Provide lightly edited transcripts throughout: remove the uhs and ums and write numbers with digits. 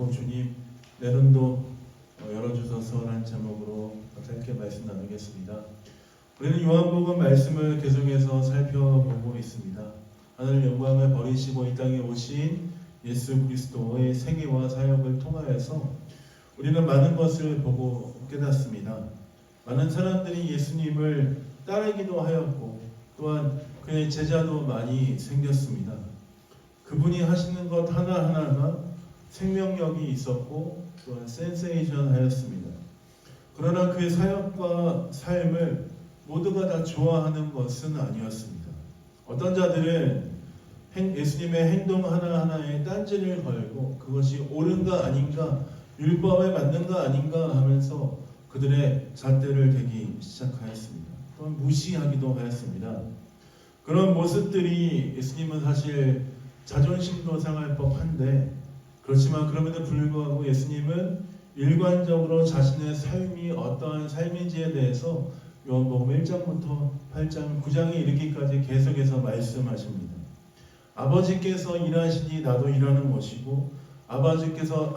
그리고 주님 내년도 열어주셔서 라는 제목으로 짧게 말씀 나누겠습니다. 우리는 요한복음 말씀을 계속해서 살펴보고 있습니다. 하늘 영광을 버리시고 이 땅에 오신 예수 그리스도의 생애와 사역을 통하여서 우리는 많은 것을 보고 깨닫습니다. 많은 사람들이 예수님을 따르기도 하였고 또한 그의 제자도 많이 생겼습니다. 그분이 하시는 것 하나하나가 생명력이 있었고 또한 센세이션 하였습니다. 그러나 그의 사역과 삶을 모두가 다 좋아하는 것은 아니었습니다. 어떤 자들은 예수님의 행동 하나하나에 딴지를 걸고 그것이 옳은가 아닌가, 율법에 맞는가 아닌가 하면서 그들의 잣대를 대기 시작하였습니다. 또한 무시하기도 하였습니다. 그런 모습들이 예수님은 사실 자존심도 상할 법한데, 그렇지만 그럼에도 불구하고 예수님은 일관적으로 자신의 삶이 어떠한 삶인지에 대해서 요한복음 1장부터 8장, 9장에 이르기까지 계속해서 말씀하십니다. 아버지께서 일하시니 나도 일하는 것이고 아버지께서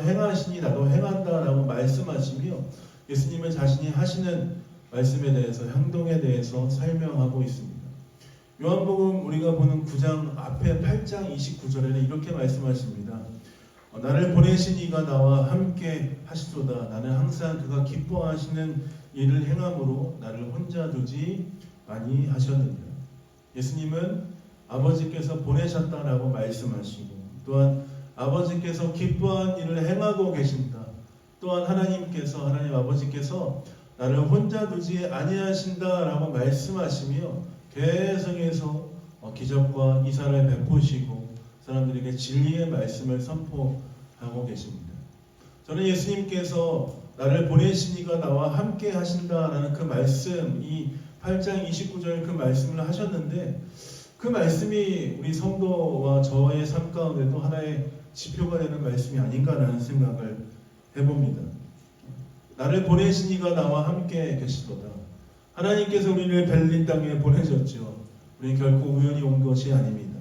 행하시니 나도 행한다라고 말씀하시며 예수님은 자신이 하시는 말씀에 대해서, 행동에 대해서 설명하고 있습니다. 요한복음 우리가 보는 9장 앞에 8장 29절에는 이렇게 말씀하십니다. 나를 보내신 이가 나와 함께 하시도다. 나는 항상 그가 기뻐하시는 일을 행함으로 나를 혼자 두지 아니하셨느니라. 예수님은 아버지께서 보내셨다라고 말씀하시고 또한 아버지께서 기뻐한 일을 행하고 계신다. 또한 하나님 아버지께서 나를 혼자 두지 아니하신다라고 말씀하시며 계속해서 기적과 이사를 베푸시고 사람들에게 진리의 말씀을 선포하고 계십니다. 저는 예수님께서 나를 보내신 이가 나와 함께 하신다라는 그 말씀, 이 8장 29절 그 말씀을 하셨는데 그 말씀이 우리 성도와 저의 삶 가운데도 하나의 지표가 되는 말씀이 아닌가라는 생각을 해봅니다. 나를 보내신 이가 나와 함께 계시도다. 하나님께서 우리를 벨린 땅에 보내셨죠. 우리는 결코 우연히 온 것이 아닙니다.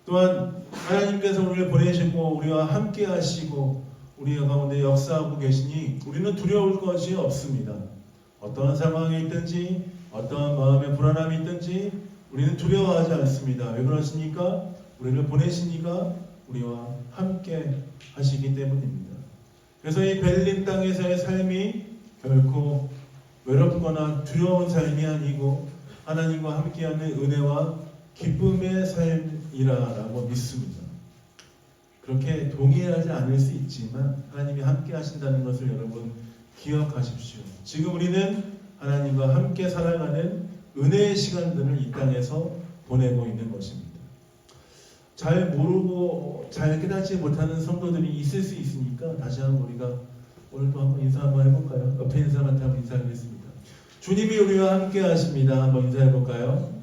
또한 하나님께서 우리를 보내시고 우리와 함께 하시고 우리 가운데 역사하고 계시니 우리는 두려울 것이 없습니다. 어떠한 상황에 있든지 어떠한 마음의 불안함이 있든지 우리는 두려워하지 않습니다. 왜 그러십니까? 우리를 보내신 이가 우리와 함께 하시기 때문입니다. 그래서 이 벨린 땅에서의 삶이 결코 외롭거나 두려운 삶이 아니고 하나님과 함께하는 은혜와 기쁨의 삶이라고 믿습니다. 그렇게 동의하지 않을 수 있지만 하나님이 함께 하신다는 것을 여러분 기억하십시오. 지금 우리는 하나님과 함께 살아가는 은혜의 시간들을 이 땅에서 보내고 있는 것입니다. 잘 모르고 잘 깨닫지 못하는 성도들이 있을 수 있으니까 다시 한번 우리가 오늘도 한번 인사 한번 해볼까요? 옆에 있는 사람한테 한번 인사하겠습니다. 주님이 우리와 함께 하십니다. 한번 인사해볼까요?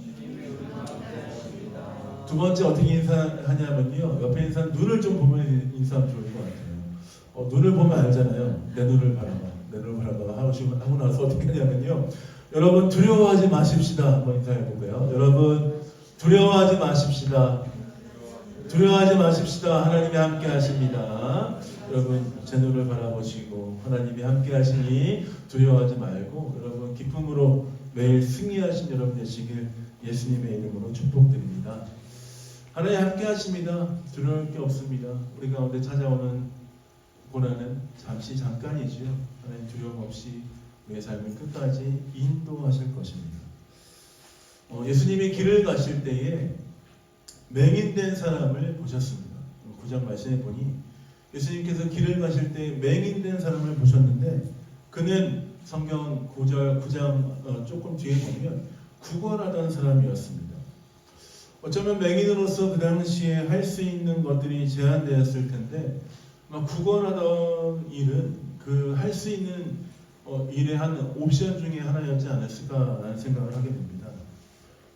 두 번째 어떻게 인사하냐면요, 옆에 있는 사람 눈을 좀 보면 인사하면 좋을 것 같아요. 눈을 보면 알잖아요. 내 눈을 바라봐 하고 나서 어떻게 하냐면요, 여러분 두려워하지 마십시다. 한번 인사해볼까요? 여러분 두려워하지 마십시다. 두려워하지 마십시다. 하나님이 함께 하십니다. 여러분 제 눈을 바라보시고 하나님이 함께 하시니 두려워하지 말고 여러분 기쁨으로 매일 승리하신 여러분 되시길 예수님의 이름으로 축복드립니다. 하나님 함께 하십니다. 두려울 게 없습니다. 우리 가운데 찾아오는 고난은 잠깐이지요. 하나님 두려움 없이 우리의 삶을 끝까지 인도하실 것입니다. 예수님이 길을 가실 때에 맹인된 사람을 보셨습니다. 9장 말씀에 보니 예수님께서 길을 가실 때 맹인된 사람을 보셨는데 그는 성경 9장 조금 뒤에 보면 구걸하던 사람이었습니다. 어쩌면 맹인으로서 그 당시에 할 수 있는 것들이 제한되었을 텐데 구걸하던 일은 그 할 수 있는 일의 한 옵션 중에 하나였지 않았을까라는 생각을 하게 됩니다.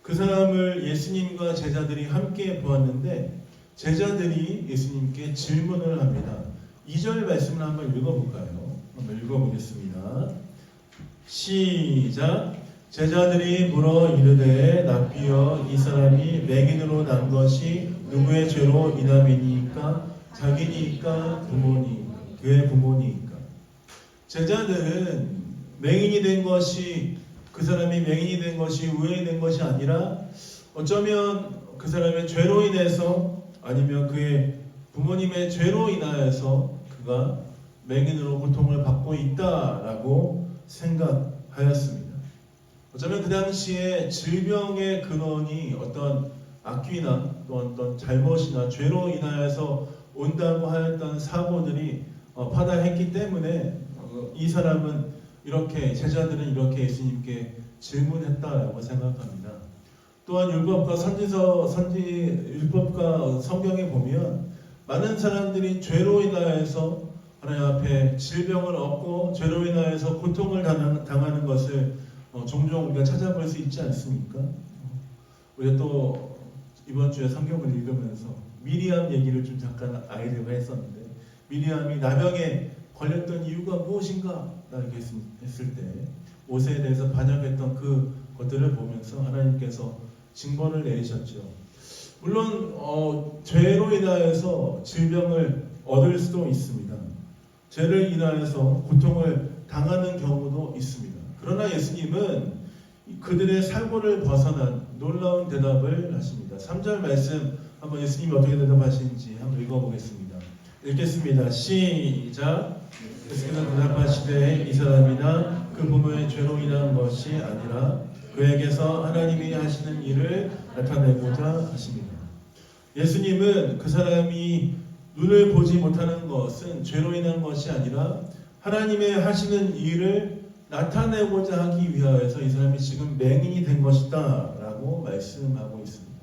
그 사람을 예수님과 제자들이 함께 보았는데 제자들이 예수님께 질문을 합니다. 2절 말씀을 한번 읽어볼까요? 한번 읽어보겠습니다. 시작. 제자들이 물어 이르되 납비여 이 사람이 맹인으로 난 것이 누구의 죄로 인함이니까 자기니까 부모니 그의 부모니까. 제자들은 맹인이 된 것이 그 사람이 맹인이 된 것이 우연이 된 것이 아니라 어쩌면 그 사람의 죄로 인해서 아니면 그의 부모님의 죄로 인하여서 그가 맹인으로 고통을 받고 있다라고 생각하였습니다. 어쩌면 그 당시에 질병의 근원이 어떤 악귀나 또 어떤 잘못이나 죄로 인하여서 온다고 하였던 사고들이 파다했기 때문에 이 사람은 이렇게 제자들은 이렇게 예수님께 질문했다라고 생각합니다. 또한 율법과 율법과 성경에 보면 많은 사람들이 죄로 인하여서 하나님 앞에 질병을 얻고 죄로 인하여서 고통을 당하는 것을 종종 우리가 찾아볼 수 있지 않습니까? 우리가 또 이번 주에 성경을 읽으면서 미리암 얘기를 좀 잠깐 아이들과 했었는데 미리암이 나병에 걸렸던 이유가 무엇인가 이렇게 했을 때 모세에 대해서 반역했던 그 것들을 보면서 하나님께서 징벌을 내리셨죠. 물론 죄로 인하여서 질병을 얻을 수도 있습니다. 죄를 인하여서 고통을 당하는 경우도 있습니다. 그러나 예수님은 그들의 살고를 벗어난 놀라운 대답을 하십니다. 3절 말씀 한번 예수님이 어떻게 대답하시는지 한번 읽어보겠습니다. 읽겠습니다. 시작. 예수께서 대답하시되 이 사람이나 그 부모의 죄로 인한 것이 아니라 그에게서 하나님이 하시는 일을 나타내고자 하십니다. 예수님은 그 사람이 눈을 보지 못하는 것은 죄로 인한 것이 아니라 하나님의 하시는 일을 나타내고자 하기 위하여서 이 사람이 지금 맹인이 된 것이다 라고 말씀하고 있습니다.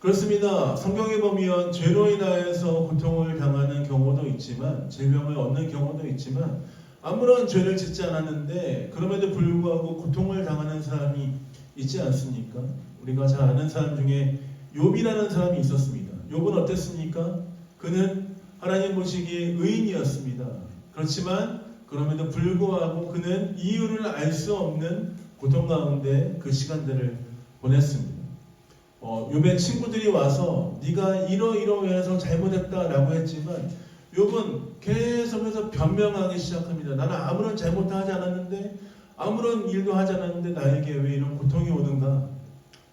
그렇습니다. 성경에 보면 죄로 인하여서 고통을 당하는 경우도 있지만 질병을 얻는 경우도 있지만 아무런 죄를 짓지 않았는데 그럼에도 불구하고 고통을 당하는 사람이 있지 않습니까? 우리가 잘 아는 사람 중에 욥이라는 사람이 있었습니다. 욥은 어땠습니까? 그는 하나님 보시기에 의인이었습니다. 그렇지만 그럼에도 불구하고 그는 이유를 알 수 없는 고통 가운데 그 시간들을 보냈습니다. 욥의 친구들이 와서 네가 이러해서 잘못했다라고 했지만 욥은 계속해서 변명하기 시작합니다. 나는 아무런 잘못도 하지 않았는데 아무런 일도 하지 않았는데 나에게 왜 이런 고통이 오는가?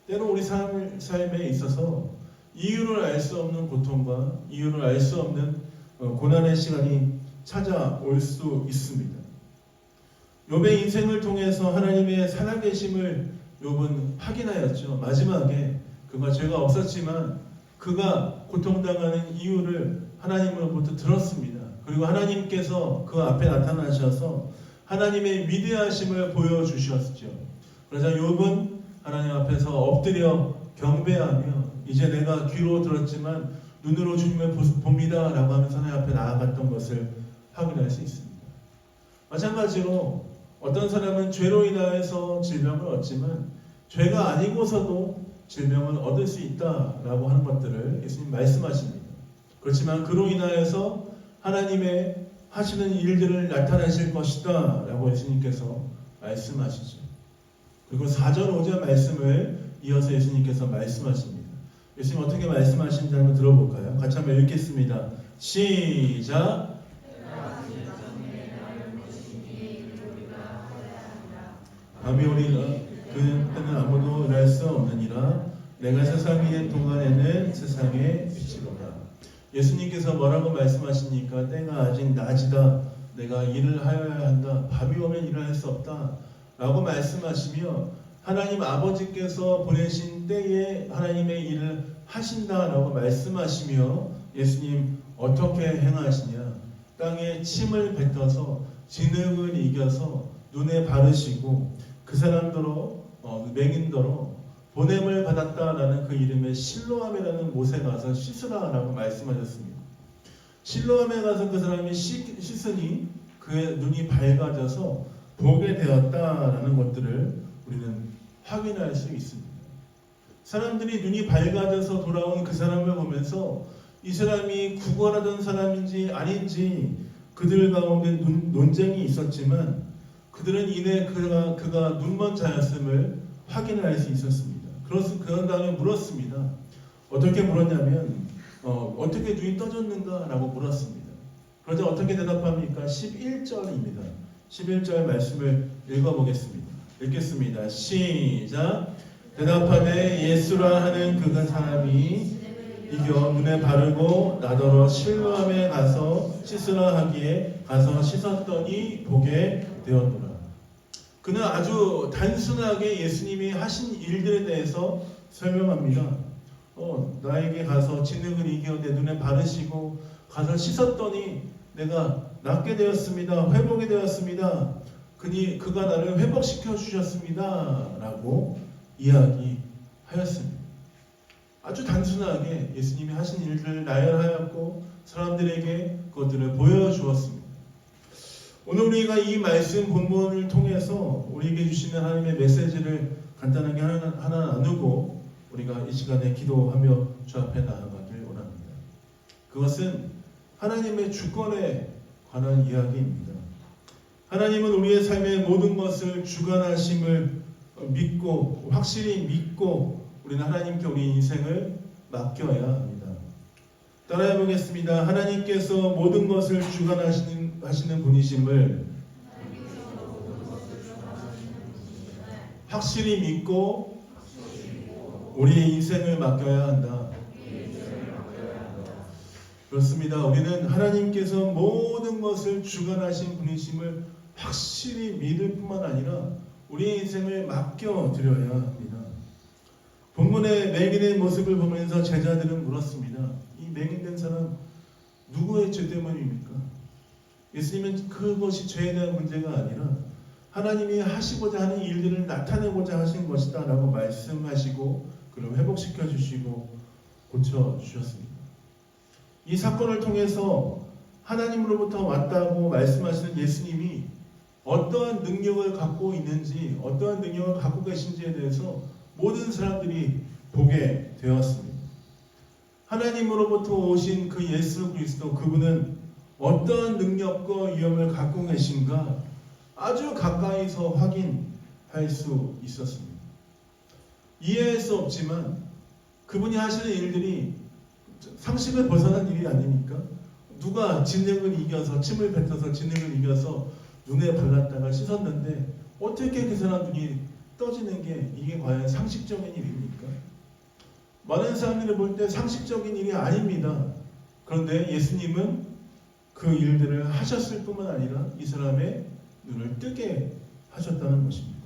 때로 우리 삶에 있어서 이유를 알 수 없는 고통과 이유를 알 수 없는 고난의 시간이 찾아올 수 있습니다. 욥의 인생을 통해서 하나님의 살아계심을 욥은 확인하였죠. 마지막에 그가 죄가 없었지만 그가 고통당하는 이유를 하나님으로부터 들었습니다. 그리고 하나님께서 그 앞에 나타나셔서 하나님의 위대하심을 보여주셨죠. 그러자 욥은 하나님 앞에서 엎드려 경배하며 이제 내가 귀로 들었지만 눈으로 주님을 봅니다 라고 하면서 하나님 앞에 나아갔던 것을 확인할 수 있습니다. 마찬가지로 어떤 사람은 죄로 인하여서 질병을 얻지만 죄가 아니고서도 질병을 얻을 수 있다라고 하는 것들을 예수님 말씀하십니다. 그렇지만 그로 인하여서 하나님의 하시는 일들을 나타내실 것이다 라고 예수님께서 말씀하시죠. 그리고 4절 5절 말씀을 이어서 예수님께서 말씀하십니다. 예수님 어떻게 말씀하시는지 한번 들어볼까요? 같이 한번 읽겠습니다. 시작. 밤이 오리라 그 때는 아무도 일할 수 없느니라 내가 세상 위에 동안에는 세상의 빛이로다. 예수님께서 뭐라고 말씀하십니까? 때가 아직 낮이다. 내가 일을 하여야 한다. 밤이 오면 일을 할 수 없다. 라고 말씀하시며 하나님 아버지께서 보내신 때에 하나님의 일을 하신다라고 말씀하시며 예수님 어떻게 행하시냐? 땅에 침을 뱉어서 진흙을 이겨서 눈에 바르시고 그 사람들로 맹인더러 보냄을 받았다라는 그 이름의 실로암이라는 곳에 가서 씻으라라고 말씀하셨습니다. 실로암에 가서 그 사람이 씻으니 그의 눈이 밝아져서 보게 되었다라는 것들을 우리는 확인할 수 있습니다. 사람들이 눈이 밝아져서 돌아온 그 사람을 보면서 이 사람이 구걸하던 사람인지 아닌지 그들 가운데 논쟁이 있었지만 그들은 이내 그가 눈먼 자였음을 확인할 수 있었습니다. 그런 다음에 물었습니다. 어떻게 물었냐면 어떻게 눈이 떠졌는가라고 물었습니다. 그러자 어떻게 대답합니까? 11절입니다. 11절 말씀을 읽어보겠습니다. 읽겠습니다. 시작. 대답하되 예수라 하는 그 사람이 이겨 눈에 바르고 나더러 실로암에 가서 씻으라 하기에 가서 씻었더니 보게 되었노라. 그는 아주 단순하게 예수님이 하신 일들에 대해서 설명합니다. 나에게 가서 진흙을 이겨 내 눈에 바르시고 가서 씻었더니 내가 낫게 되었습니다. 회복이 되었습니다. 그가 나를 회복시켜 주셨습니다. 라고 이야기하였습니다. 아주 단순하게 예수님이 하신 일들을 나열하였고 사람들에게 그것들을 보여주었습니다. 오늘 우리가 이 말씀 본문을 통해서 우리에게 주시는 하나님의 메시지를 간단하게 하나 나누고 우리가 이 시간에 기도하며 주 앞에 나아가길 원합니다. 그것은 하나님의 주권에 관한 이야기입니다. 하나님은 우리의 삶의 모든 것을 주관하심을 믿고 확실히 믿고 우리는 하나님께 우리 인생을 맡겨야 합니다. 따라해 보겠습니다. 하나님께서 모든 것을 주관하시는 분이심을 확실히 믿고 우리의 인생을 맡겨야 한다. 그렇습니다. 우리는 하나님께서 모든 것을 주관하신 분이심을 확실히 믿을 뿐만 아니라 우리의 인생을 맡겨드려야 합니다. 본문의 맹인의 모습을 보면서 제자들은 물었습니다. 이 맹인된 사람 누구의 죄 때문입니까? 예수님은 그것이 죄에 대한 문제가 아니라 하나님이 하시고자 하는 일들을 나타내고자 하신 것이다 라고 말씀하시고 그를 회복시켜 주시고 고쳐 주셨습니다. 이 사건을 통해서 하나님으로부터 왔다고 말씀하시는 예수님이 어떠한 능력을 갖고 있는지 어떠한 능력을 갖고 계신지에 대해서 모든 사람들이 보게 되었습니다. 하나님으로부터 오신 그 예수 그리스도 그분은 어떠한 능력과 위엄을 갖고 계신가 아주 가까이서 확인할 수 있었습니다. 이해할 수 없지만 그분이 하시는 일들이 상식을 벗어난 일이 아니니까 누가 진흙을 이겨서 침을 뱉어서 진흙을 이겨서 눈에 발랐다가 씻었는데 어떻게 그 사람 눈이 떠지는 게 이게 과연 상식적인 일입니까? 많은 사람들이 볼 때 상식적인 일이 아닙니다. 그런데 예수님은 그 일들을 하셨을 뿐만 아니라 이 사람의 눈을 뜨게 하셨다는 것입니다.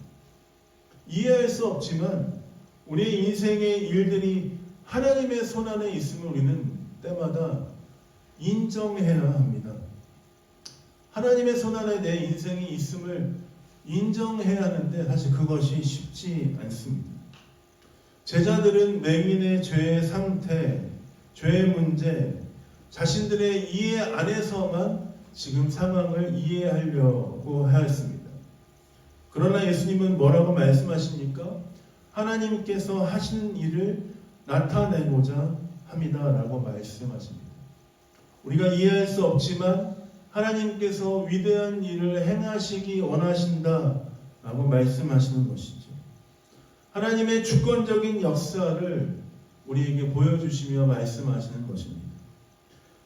이해할 수 없지만 우리의 인생의 일들이 하나님의 손안에 있음을 우리는 때마다 인정해야 합니다. 하나님의 손안에 내 인생이 있음을 인정해야 하는데 사실 그것이 쉽지 않습니다. 제자들은 맹인의 죄의 상태, 죄의 문제, 자신들의 이해 안에서만 지금 상황을 이해하려고 하였습니다. 그러나 예수님은 뭐라고 말씀하십니까? 하나님께서 하신 일을 나타내고자 합니다라고 말씀하십니다. 우리가 이해할 수 없지만 하나님께서 위대한 일을 행하시기 원하신다라고 말씀하시는 것이죠. 하나님의 주권적인 역사를 우리에게 보여주시며 말씀하시는 것입니다.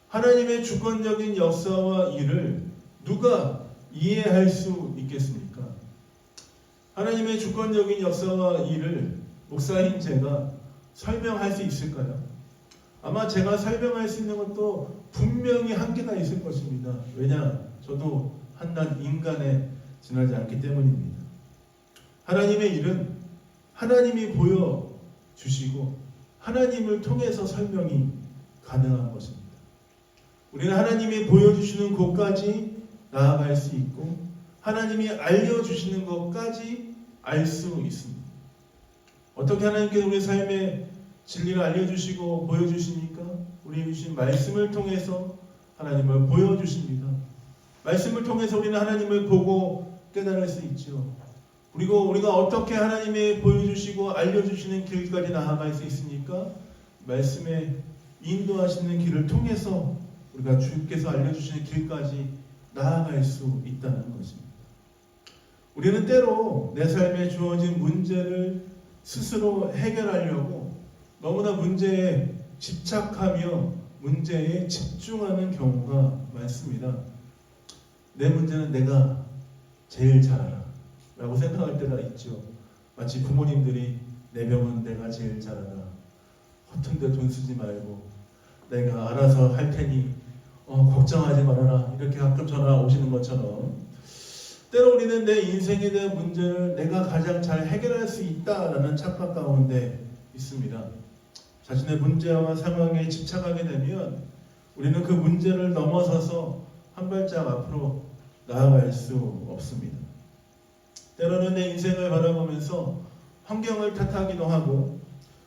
하나님의 주권적인 역사와 일을 누가 이해할 수 있겠습니까? 하나님의 주권적인 역사와 일을 목사인 제가 설명할 수 있을까요? 아마 제가 설명할 수 있는 것도 분명히 한계가 있을 것입니다. 왜냐? 저도 한낱 인간에 지나지 않기 때문입니다. 하나님의 일은 하나님이 보여주시고 하나님을 통해서 설명이 가능한 것입니다. 우리는 하나님이 보여주시는 곳까지 나아갈 수 있고 하나님이 알려주시는 것까지 알 수 있습니다. 어떻게 하나님께서 우리 삶의 진리를 알려주시고 보여주십니까? 우리에게 주신 말씀을 통해서 하나님을 보여주십니다. 말씀을 통해서 우리는 하나님을 보고 깨달을 수 있죠. 그리고 우리가 어떻게 하나님의 보여주시고 알려주시는 길까지 나아갈 수 있습니까? 말씀에 인도하시는 길을 통해서 우리가 주께서 알려주시는 길까지 나아갈 수 있다는 것입니다. 우리는 때로 내 삶에 주어진 문제를 스스로 해결하려고 너무나 문제에 집착하며 문제에 집중하는 경우가 많습니다. 내 문제는 내가 제일 잘 알아 라고 생각할 때가 있죠. 마치 부모님들이 내 병은 내가 제일 잘 알아, 허튼 데 돈 쓰지 말고 내가 알아서 할 테니 걱정하지 말아라, 이렇게 가끔 전화 오시는 것처럼 때로 우리는 내 인생에 대한 문제를 내가 가장 잘 해결할 수 있다라는 착각 가운데 있습니다. 자신의 문제와 상황에 집착하게 되면 우리는 그 문제를 넘어서서 한 발짝 앞으로 나아갈 수 없습니다. 때로는 내 인생을 바라보면서 환경을 탓하기도 하고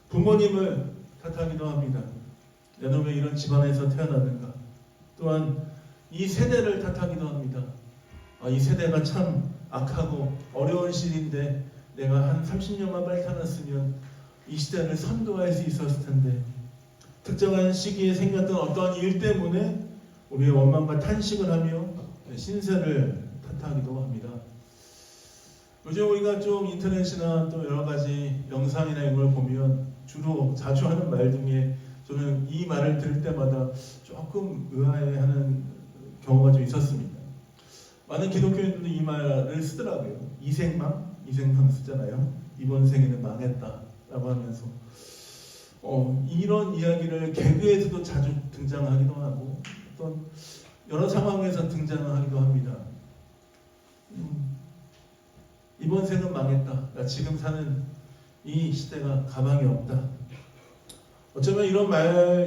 부모님을 탓하기도 합니다. 나는 왜 이런 집안에서 태어났는가? 또한 이 세대를 탓하기도 합니다. 이 세대가 참 악하고 어려운 시대인데 내가 한 30년만 빨리 태어났으면 이 시대를 선도할 수 있었을 텐데, 특정한 시기에 생겼던 어떠한 일 때문에 우리의 원망과 탄식을 하며 신세를 탓하기도 합니다. 요즘 우리가 좀 인터넷이나 또 여러 가지 영상이나 이런 걸 보면 주로 자주 하는 말 중에 저는 이 말을 들을 때마다 조금 의아해하는 경우가 좀 있었습니다. 많은 기독교인들도 이 말을 쓰더라고요. 이생망 쓰잖아요. 이번 생에는 망했다 라고 하면서 이런 이야기를 개그에서도 자주 등장하기도 하고 어떤 여러 상황에서 등장하기도 합니다. 이번 생은 망했다. 나 지금 사는 이 시대가 가망이 없다. 어쩌면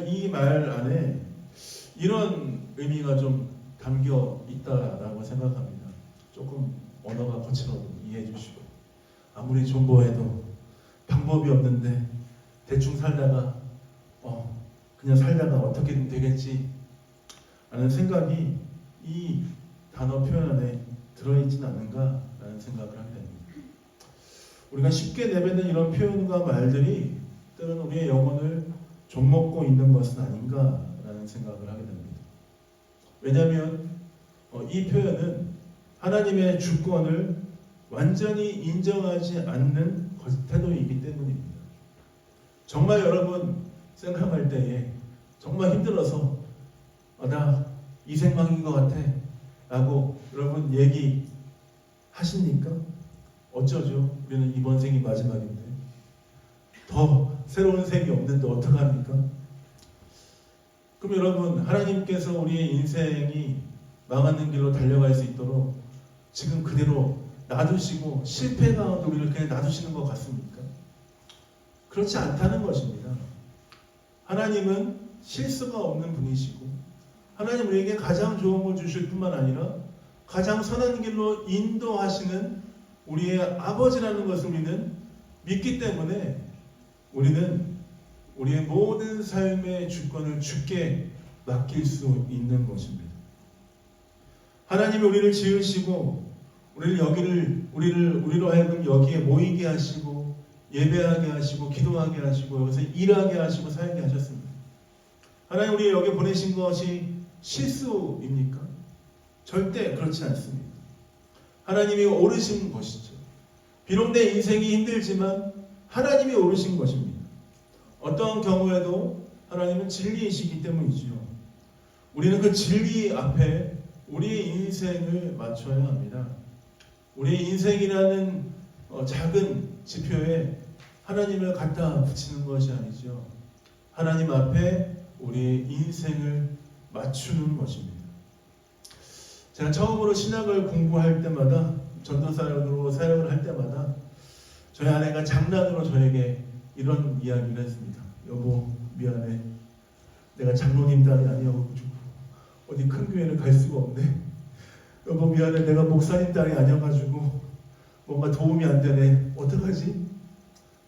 이 말 안에 이런 의미가 좀 담겨 있다라고 생각합니다. 조금 언어가 거칠어도 이해해 주시고, 아무리 존버해도 방법이 없는데 대충 살다가 그냥 살다가 어떻게든 되겠지 라는 생각이 이 단어 표현 안에 들어있진 않은가라는 생각을 하게 됩니다. 우리가 쉽게 내뱉는 이런 표현과 말들이 때로는 우리의 영혼을 좀먹고 있는 것은 아닌가라는 생각을 하게 됩니다. 왜냐하면 이 표현은 하나님의 주권을 완전히 인정하지 않는 태도이기 때문입니다. 정말 여러분 생각할 때에 정말 힘들어서 나 이생망인 것 같아 라고 여러분 얘기하십니까? 어쩌죠? 우리는 이번 생이 마지막인데 더 새로운 생이 없는데 어떡합니까? 그럼 여러분, 하나님께서 우리의 인생이 망하는 길로 달려갈 수 있도록 지금 그대로 놔두시고 실패 가운데 우리를 그냥 놔두시는 것 같습니까? 그렇지 않다는 것입니다. 하나님은 실수가 없는 분이시고 하나님 우리에게 가장 좋은 걸 주실 뿐만 아니라 가장 선한 길로 인도하시는 우리의 아버지라는 것을 우리는 믿기 때문에 우리는 우리의 모든 삶의 주권을 주께 맡길 수 있는 것입니다. 하나님이 우리를 지으시고 우리로 하여금 여기에 모이게 하시고 예배하게 하시고 기도하게 하시고 여기서 일하게 하시고 살게 하셨습니다. 하나님 우리 여기 보내신 것이 실수입니까? 절대 그렇지 않습니다. 하나님이 오르신 것이죠. 비록 내 인생이 힘들지만 하나님이 오르신 것입니다. 어떠한 경우에도 하나님은 진리이시기 때문이지요. 우리는 그 진리 앞에 우리의 인생을 맞춰야 합니다. 우리의 인생이라는 작은 지표에 하나님을 갖다 붙이는 것이 아니죠. 하나님 앞에 우리의 인생을 맞추는 것입니다. 제가 처음으로 신학을 공부할 때마다, 전도사역으로 사역을 할 때마다 저희 아내가 장난으로 저에게 이런 이야기를 했습니다. 여보 미안해, 내가 장로님 딸이 아니어가지고 어디 큰 교회를 갈 수가 없네. 여보 미안해, 내가 목사님 딸이 아니어가지고 뭔가 도움이 안 되네. 어떡하지?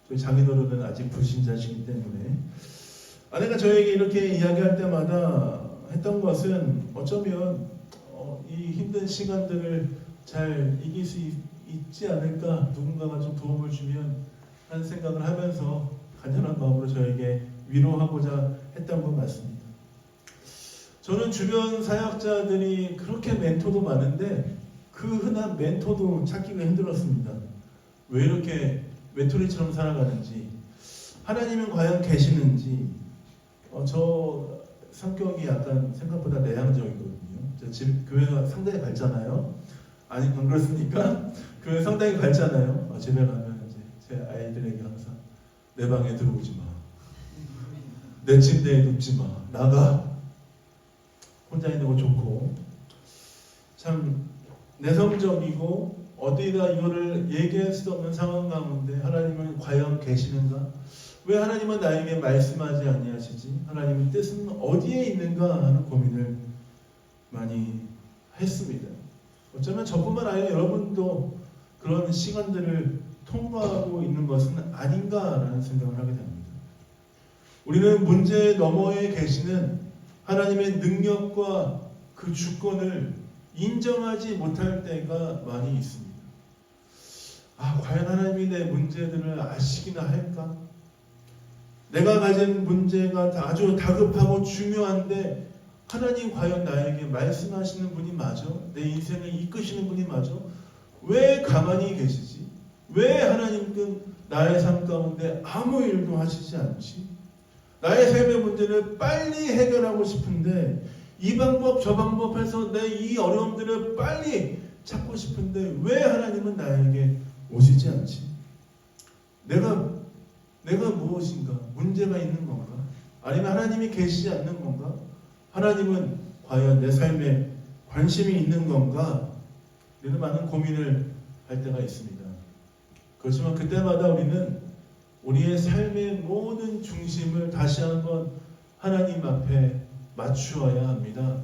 저희 장인어른은 아직 불신자시기 때문에 아내가 저에게 이렇게 이야기할 때마다 했던 것은 어쩌면 이 힘든 시간들을 잘 이길 수 있지 않을까, 누군가가 좀 도움을 주면 하는 생각을 하면서 간절한 마음으로 저에게 위로하고자 했던 것 같습니다. 저는 주변 사역자들이 그렇게 멘토도 많은데 그 흔한 멘토도 찾기가 힘들었습니다. 왜 이렇게 외톨이처럼 살아가는지, 하나님은 과연 계시는지, 저 성격이 약간 생각보다 내향적이거든요. 제가 교회가 상당히 밝잖아요. 아니 안 그렇습니까? 교회 상당히 밝잖아요. 집에 가면 이제 제 아이들에게 항상 내 방에 들어오지 마. 내 침대에 눕지 마. 나가. 혼자 있는 거 좋고 참 내성적이고 어디다 이거를 얘기할 수 없는 상황 가운데 하나님은 과연 계시는가? 왜 하나님은 나에게 말씀하지 아니하시지? 하나님의 뜻은 어디에 있는가 하는 고민을 많이 했습니다. 어쩌면 저뿐만 아니라 여러분도 그런 시간들을 통과하고 있는 것은 아닌가라는 생각을 하게 됩니다. 우리는 문제 너머에 계시는 하나님의 능력과 그 주권을 인정하지 못할 때가 많이 있습니다. 과연 하나님이 내 문제들을 아시기나 할까? 내가 가진 문제가 아주 다급하고 중요한데 하나님 과연 나에게 말씀하시는 분이 맞아? 내 인생을 이끄시는 분이 맞아? 왜 가만히 계시지? 왜 하나님은 나의 삶 가운데 아무 일도 하시지 않지? 나의 삶의 문제를 빨리 해결하고 싶은데 이 방법 저 방법 해서 내 이 어려움들을 빨리 찾고 싶은데 왜 하나님은 나에게 오시지 않지? 내가 무엇인가? 문제가 있는 건가? 아니면 하나님이 계시지 않는 건가? 하나님은 과연 내 삶에 관심이 있는 건가? 이런 많은 고민을 할 때가 있습니다. 그렇지만 그때마다 우리는 우리의 삶의 모든 중심을 다시 한번 하나님 앞에 맞추어야 합니다.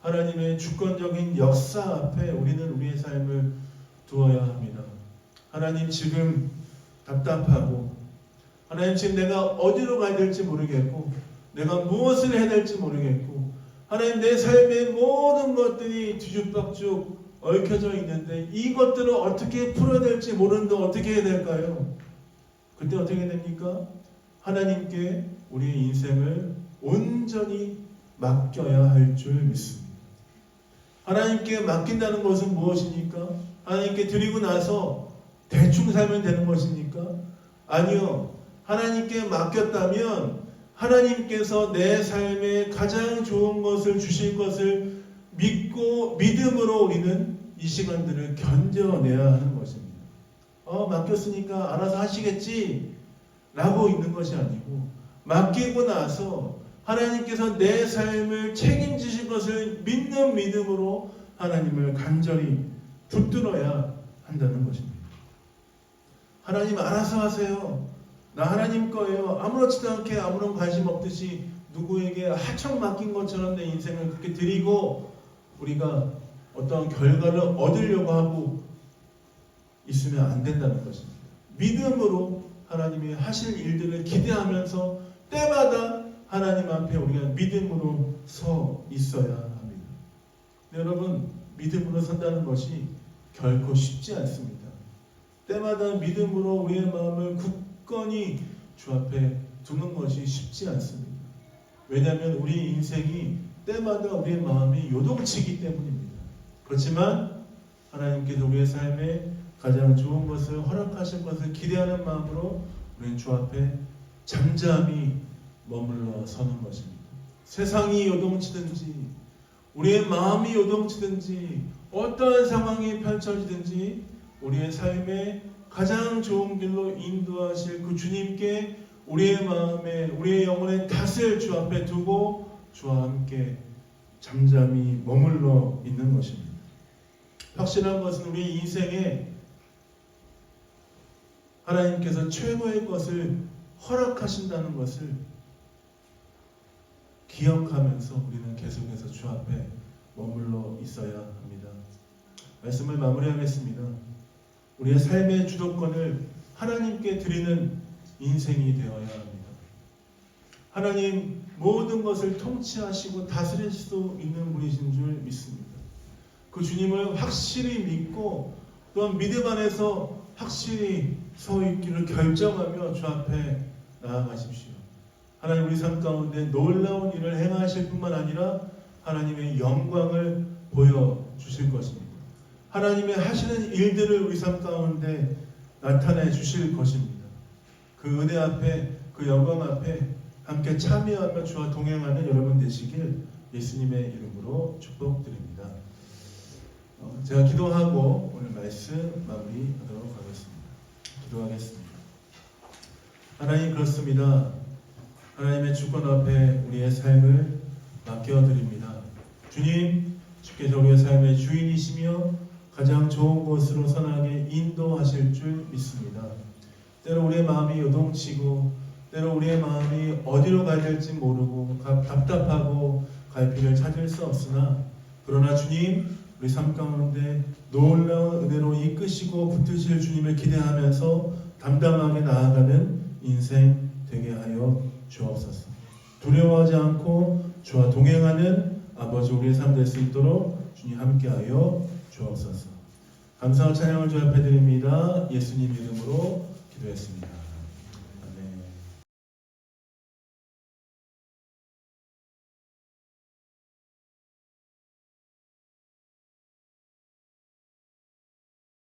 하나님의 주권적인 역사 앞에 우리는 우리의 삶을 두어야 합니다. 하나님 지금 답답하고 하나님 지금 내가 어디로 가야 될지 모르겠고 내가 무엇을 해야 될지 모르겠고 하나님 내 삶의 모든 것들이 뒤죽박죽 얽혀져 있는데 이것들을 어떻게 풀어야 될지 모르는데 어떻게 해야 될까요? 그때 어떻게 됩니까? 하나님께 우리의 인생을 온전히 맡겨야 할 줄 믿습니다. 하나님께 맡긴다는 것은 무엇입니까? 하나님께 드리고 나서 대충 살면 되는 것입니까? 아니요. 하나님께 맡겼다면 하나님께서 내 삶에 가장 좋은 것을 주실 것을 믿고 믿음으로 우리는 이 시간들을 견뎌내야 하는 것입니다. 맡겼으니까 알아서 하시겠지 라고 있는 것이 아니고 맡기고 나서 하나님께서 내 삶을 책임지실 것을 믿는 믿음으로 하나님을 간절히 붙들어야 한다는 것입니다. 하나님 알아서 하세요. 나 하나님 거예요. 아무렇지도 않게 아무런 관심 없듯이 누구에게 하청 맡긴 것처럼 내 인생을 그렇게 드리고 우리가 어떤 결과를 얻으려고 하고 있으면 안 된다는 것입니다. 믿음으로 하나님이 하실 일들을 기대하면서 때마다 하나님 앞에 우리가 믿음으로 서 있어야 합니다. 여러분, 믿음으로 선다는 것이 결코 쉽지 않습니다. 때마다 믿음으로 우리의 마음을 굳건히 주 앞에 두는 것이 쉽지 않습니다. 왜냐하면 우리 인생이 때마다 우리의 마음이 요동치기 때문입니다. 그렇지만 하나님께서 우리의 삶에 가장 좋은 것을 허락하실 것을 기대하는 마음으로 우리는 주 앞에 잠잠히 머물러 서는 것입니다. 세상이 요동치든지 우리의 마음이 요동치든지 어떠한 상황이 펼쳐지든지 우리의 삶에 가장 좋은 길로 인도하실 그 주님께 우리의 마음에 우리의 영혼의 탓을 주 앞에 두고 주와 함께 잠잠히 머물러 있는 것입니다. 확실한 것은 우리 인생에 하나님께서 최고의 것을 허락하신다는 것을 기억하면서 우리는 계속해서 주 앞에 머물러 있어야 합니다. 말씀을 마무리하겠습니다. 우리의 삶의 주도권을 하나님께 드리는 인생이 되어야 합니다. 하나님 모든 것을 통치하시고 다스릴 수 있는 분이신 줄 믿습니다. 그 주님을 확실히 믿고 또한 믿음 안에서 확실히 서 있기를 결정하며 주 앞에 나아가십시오. 하나님 우리 삶 가운데 놀라운 일을 행하실 뿐만 아니라 하나님의 영광을 보여주실 것입니다. 하나님의 하시는 일들을 우리 삶 가운데 나타내 주실 것입니다. 그 은혜 앞에 그 영광 앞에 함께 참여하며 주와 동행하는 여러분 되시길 예수님의 이름으로 축복드립니다. 제가 기도하고 오늘 말씀 마무리하도록 하겠습니다. 기도하겠습니다. 하나님, 그렇습니다. 하나님의 주권 앞에 우리의 삶을 맡겨드립니다. 주님, 주께서 우리의 삶의 주인이시며 가장 좋은 곳으로 선하게 인도하실 줄 믿습니다. 때로 우리의 마음이 요동치고 때로 우리의 마음이 어디로 가야 될지 모르고 답답하고 갈피를 찾을 수 없으나, 그러나 주님, 우리 삶 가운데 놀라운 은혜로 이끄시고 붙드실 주님을 기대하면서 담담하게 나아가는 인생 되게 하여 주옵소서. 두려워하지 않고 주와 동행하는 아버지 우리의 삶 될 수 있도록 주님 함께하여 주옵소서. 감사와 찬양을 주 앞에 드립니다. 예수님 이름으로 기도했습니다.